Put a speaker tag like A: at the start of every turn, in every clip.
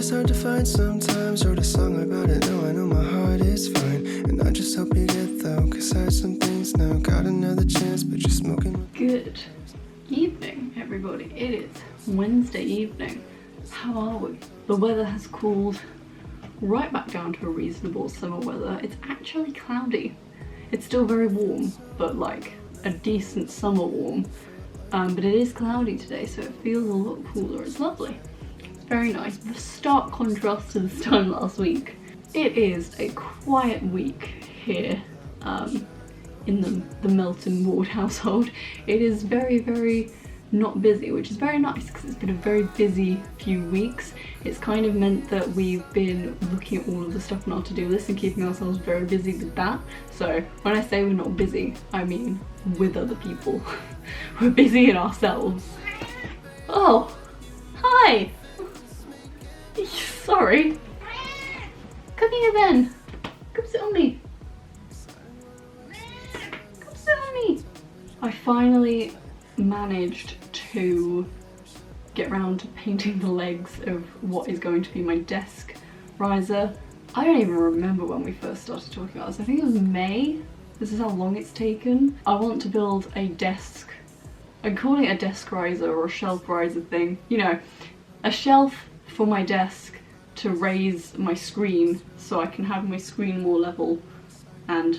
A: is hard to find sometimes. Wrote a song about it, now I know my heart is fine. And I just hope you get though, cause I have some things now. Got another chance, but you're smoking.
B: Good evening, everybody. It is Wednesday evening. How are we? The weather has cooled right back down to a reasonable summer weather. It's actually cloudy. It's still very warm, but like a decent summer warm. But it is cloudy today, so it feels a lot cooler. It's lovely. It's very nice. The stark contrast to this time last week. It is a quiet week here in the Melton Ward household. It is very, very not busy, which is very nice because it's been a very busy few weeks. It's kind of meant that we've been looking at all of the stuff on our to-do list and keeping ourselves very busy with that. So when I say we're not busy, I mean with other people. We're busy in ourselves. Oh, hi! Sorry. Come here then. Come sit on me. Come sit on me. I finally managed to get around to painting the legs of what is going to be my desk riser. I don't even remember when we first started talking about this. I think it was May. This is how long it's taken. I want to build a desk. I'm calling it a desk riser or a shelf riser thing. You know, a shelf for my desk to raise my screen so I can have my screen more level and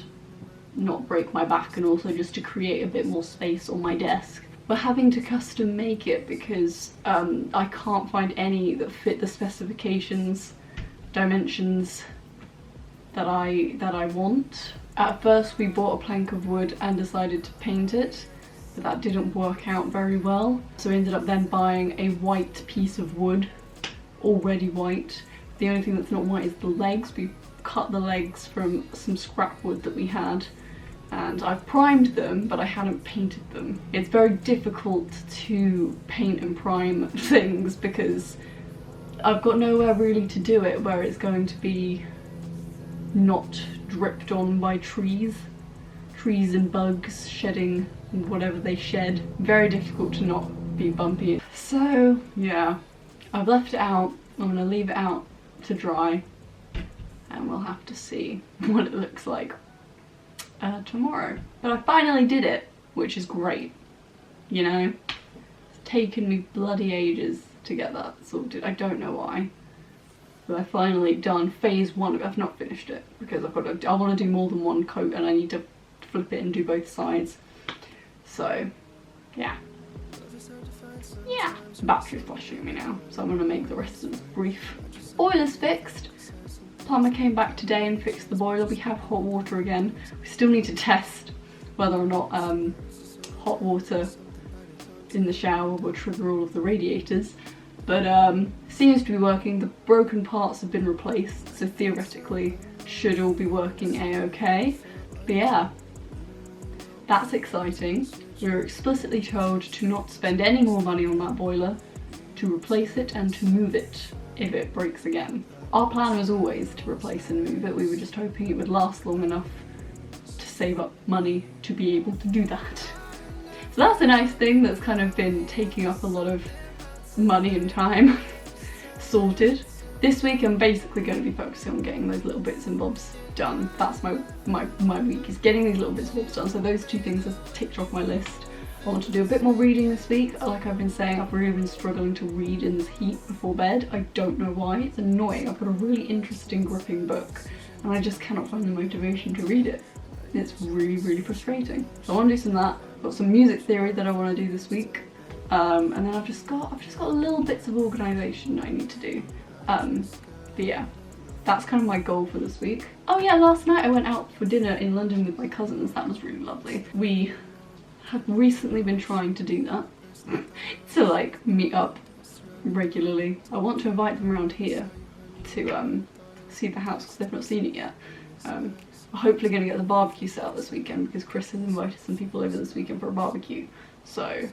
B: not break my back, and also just to create a bit more space on my desk. We're having to custom make it because I can't find any that fit the specifications, dimensions that I want. At first we bought a plank of wood and decided to paint it, but that didn't work out very well. So we ended up then buying a white piece of wood, already white. The only thing that's not white is the legs. We cut the legs from some scrap wood that we had, and I've primed them, but I hadn't painted them. It's very difficult to paint and prime things because I've got nowhere really to do it where it's going to be not dripped on by trees and bugs shedding whatever they shed. Very difficult to not be bumpy. So yeah, I've left it out. I'm gonna leave it out to dry and we'll have to see what it looks like tomorrow. But I finally did it, which is great. You know, it's taken me bloody ages to get that sorted. I don't know why, but I finally done phase one of it. I've not finished it because I want to do more than one coat and I need to flip it and do both sides. So yeah. Yeah, the battery's flashing me now, so I'm gonna make the rest of this brief. Boiler's fixed. Plumber came back today and fixed the boiler. We have hot water again. We still need to test whether or not hot water in the shower will trigger all of the radiators, but seems to be working. The broken parts have been replaced, so theoretically should all be working a-okay. But yeah, that's exciting. We were explicitly told to not spend any more money on that boiler, to replace it and to move it if it breaks again. Our plan was always to replace and move it. We were just hoping it would last long enough to save up money to be able to do that. So that's a nice thing that's kind of been taking up a lot of money and time. Sorted. This week I'm basically going to be focusing on getting those little bits and bobs done. That's my week, is getting these little bits and bobs done. So those two things are ticked off my list. I want to do a bit more reading this week. Like I've been saying, I've really been struggling to read in this heat before bed. I don't know why, it's annoying. I've got a really interesting gripping book and I just cannot find the motivation to read it. It's really, really frustrating. So I want to do some of that. I've got some music theory that I want to do this week. And then I've just got little bits of organisation I need to do. But yeah, that's kind of my goal for this week. Oh yeah, last night I went out for dinner in London with my cousins. That was really lovely. We have recently been trying to do that, to like meet up regularly. I want to invite them around here to see the house because they've not seen it yet. We're hopefully going to get the barbecue set up this weekend because Chris has invited some people over this weekend for a barbecue. So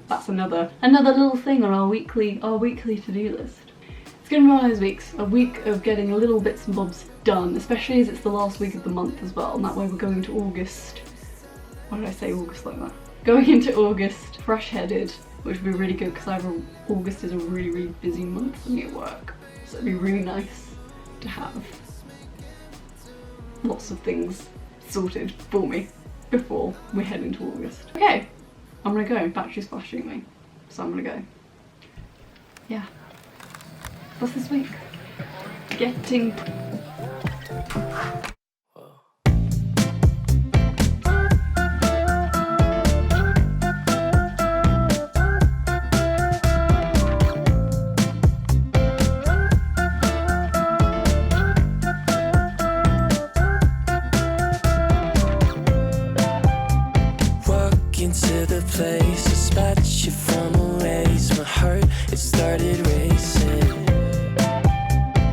B: that's another little thing on our weekly to-do list. It's going to be one of those weeks, a week of getting little bits and bobs done, especially as it's the last week of the month as well, and that way we're going into August. Why did I say August like that? Going into August fresh-headed, which would be really good because August is a really, really busy month for me at work. So it'd be really nice to have lots of things sorted for me before we head into August. Okay, I'm gonna go. Battery's flashing at me, so I'm gonna go. Yeah. What's this week? Getting...
A: Into the place, I spot you from a ways. My heart, it started racing.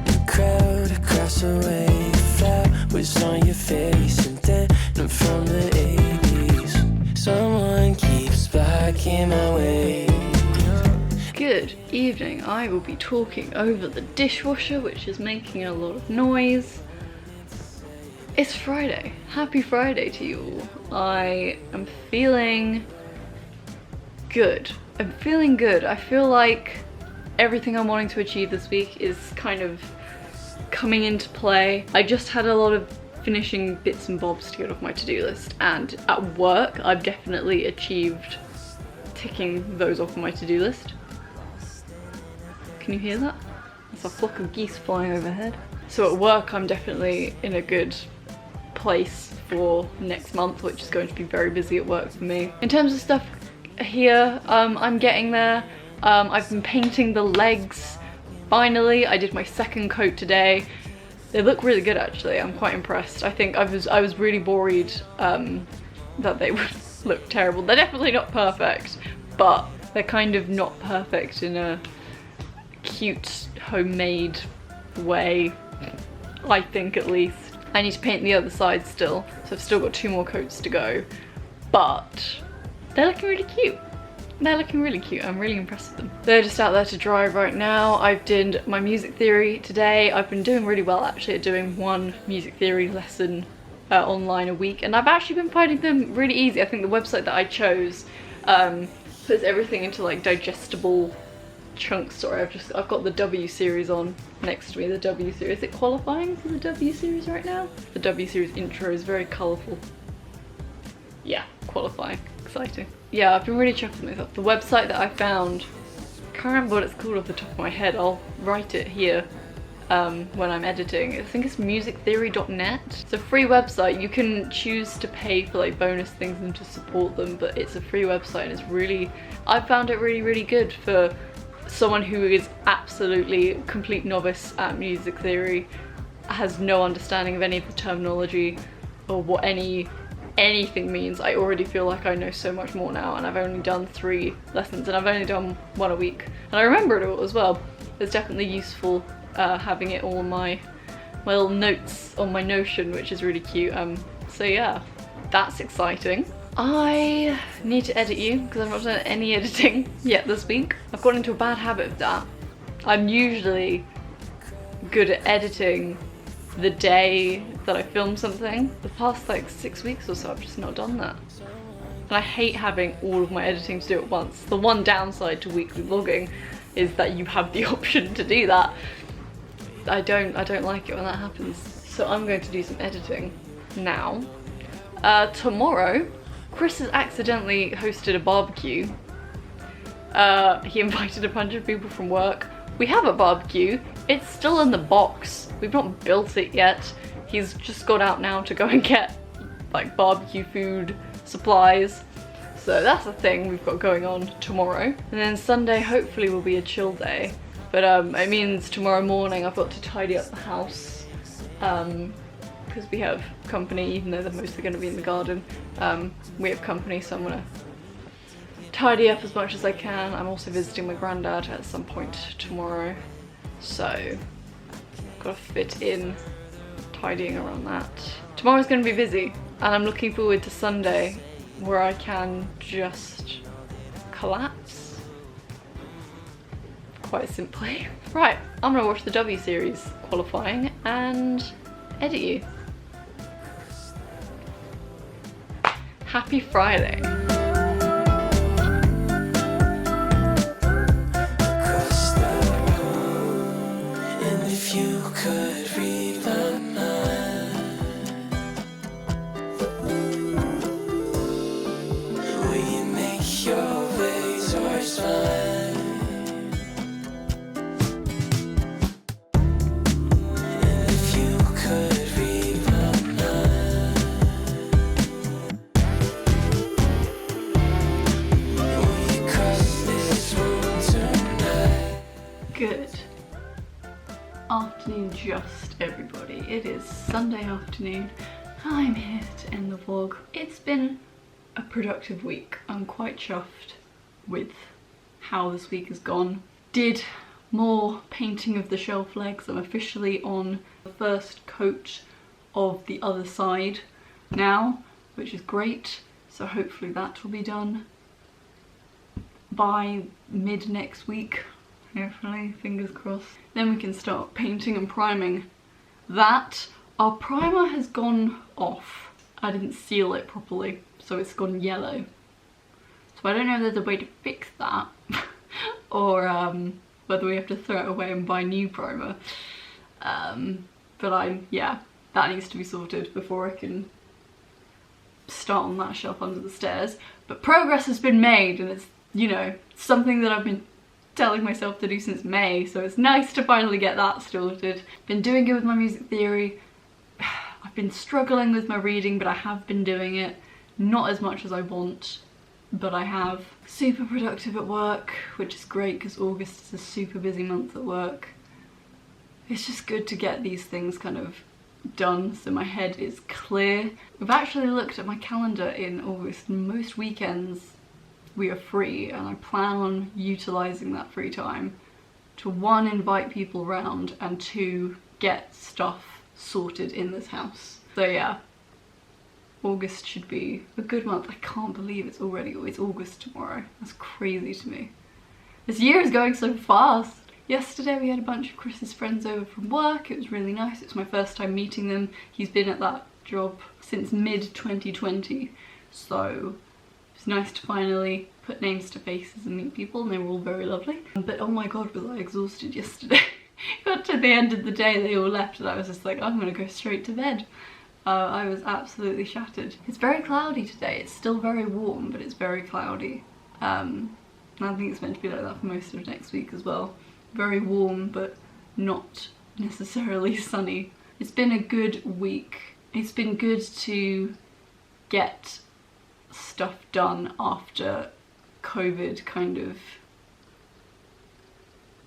A: The crowd across the way, flowers on your face, and then from the 80s. Someone keeps blocking my way.
B: Good evening. I will be talking over the dishwasher, which is making a lot of noise. It's Friday. Happy Friday to you all. I am feeling good. I'm feeling good. I feel like everything I'm wanting to achieve this week is kind of coming into play. I just had a lot of finishing bits and bobs to get off my to-do list, and at work I've definitely achieved ticking those off my to-do list. Can you hear that? There's a flock of geese flying overhead. So at work I'm definitely in a good place for next month, which is going to be very busy at work for me. In terms of stuff here, I'm getting there. I've been painting the legs. Finally, I did my second coat today. They look really good actually. I'm quite impressed. I think I was really worried that they would look terrible. They're definitely not perfect, but they're kind of not perfect in a cute homemade way, I think at least. I need to paint the other side still, so I've still got 2 more coats to go, but they're looking really cute. They're looking really cute. I'm really impressed with them. They're just out there to dry right now. I've did my music theory today. I've been doing really well actually at doing 1 music theory lesson online a week, and I've actually been finding them really easy. I think the website that I chose puts everything into like digestible chunks. Sorry, I've got the W series on next to me. The W series. Is it qualifying for the W series right now? The W series intro is very colourful. Yeah, qualifying. Exciting. Yeah, I've been really chuffing myself. The website that I found, I can't remember what it's called off the top of my head. I'll write it here when I'm editing. I think it's musictheory.net. It's a free website. You can choose to pay for like bonus things and to support them, but it's a free website and it's really, I found it really good for someone who is absolutely complete novice at music theory, has no understanding of any of the terminology or what anything means. I already feel like I know so much more now, and I've only done 3 lessons and I've only done 1 a week, and I remember it all as well. It's definitely useful having it all in my little notes on my Notion, which is really cute. So yeah, that's exciting. I need to edit you because I've not done any editing yet this week. I've got into a bad habit of that. I'm usually good at editing the day that I film something. The past like 6 weeks or so I've just not done that. And I hate having all of my editing to do at once. The one downside to weekly vlogging is that you have the option to do that. I don't like it when that happens. So I'm going to do some editing now. Tomorrow, Chris has accidentally hosted a barbecue. He invited a bunch of people from work. We have a barbecue. It's still in the box. We've not built it yet. He's just got out now to go and get like barbecue food supplies. So that's a thing we've got going on tomorrow. And then Sunday hopefully will be a chill day. But it means tomorrow morning I've got to tidy up the house. Because we have company, even though they're mostly going to be in the garden. We have company, so I'm going to tidy up as much as I can. I'm also visiting my granddad at some point tomorrow, so got to fit in tidying around that. Tomorrow's going to be busy, and I'm looking forward to Sunday where I can just collapse, quite simply. Right, I'm going to watch the W series qualifying and edit you. Happy Friday.
A: In
B: it is Sunday afternoon. I'm here to end the vlog. It's been a productive week. I'm quite chuffed with how this week has gone. Did more painting of the shelf legs. I'm officially on the first coat of the other side now, which is great. So hopefully that will be done by mid next week. Hopefully, fingers crossed. Then we can start painting and priming that. Our primer has gone off. I didn't seal it properly, so it's gone yellow. So I don't know if there's a way to fix that or whether we have to throw it away and buy new primer. But yeah, that needs to be sorted before I can start on that shelf under the stairs. But progress has been made, and it's, you know, something that I've been telling myself to do since May, so it's nice to finally get that sorted. Been doing good with my music theory. I've been struggling with my reading, but I have been doing it. Not as much as I want, but I have. Super productive at work, which is great because August is a super busy month at work. It's just good to get these things kind of done so my head is clear. I've actually looked at my calendar in August, and most weekends we are free, and I plan on utilising that free time to 1, invite people round, and 2, get stuff sorted in this house. So yeah, August should be a good month. I can't believe it's August tomorrow. That's crazy to me. This year is going so fast. Yesterday we had a bunch of Chris's friends over from work. It was really nice. It was my first time meeting them. He's been at that job since mid-2020, so it's nice to finally put names to faces and meet people, and they were all very lovely. But oh my god, was I exhausted yesterday. Got to the end of the day, they all left, and I was just like, I'm gonna go straight to bed. I was absolutely shattered. It's very cloudy today. It's still very warm, but it's very cloudy. And I think it's meant to be like that for most of next week as well. Very warm, but not necessarily sunny. It's been a good week. It's been good to get stuff done after COVID kind of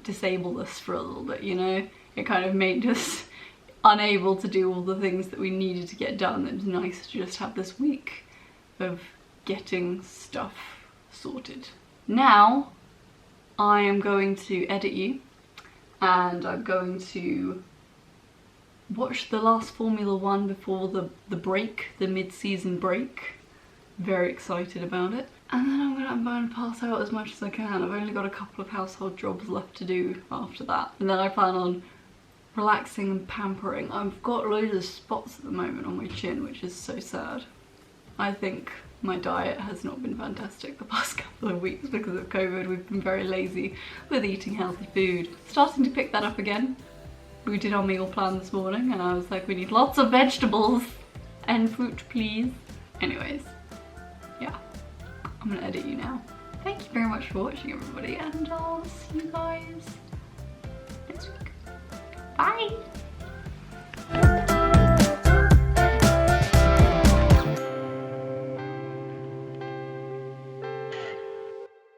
B: disabled us for a little bit, you know? It kind of made us unable to do all the things that we needed to get done. It was nice to just have this week of getting stuff sorted. Now I am going to edit you, and I'm going to watch the last Formula 1 before the break, the mid-season break. Very excited about it. And then I'm going to pass out as much as I can. I've only got a couple of household jobs left to do after that. And then I plan on relaxing and pampering. I've got loads of spots at the moment on my chin, which is so sad. I think my diet has not been fantastic the past couple of weeks because of COVID. We've been very lazy with eating healthy food. Starting to pick that up again. We did our meal plan this morning, and I was like, we need lots of vegetables and fruit, please. Anyways, yeah, I'm gonna edit you now. Thank you very much for watching, everybody, and I'll see you guys next week. Bye!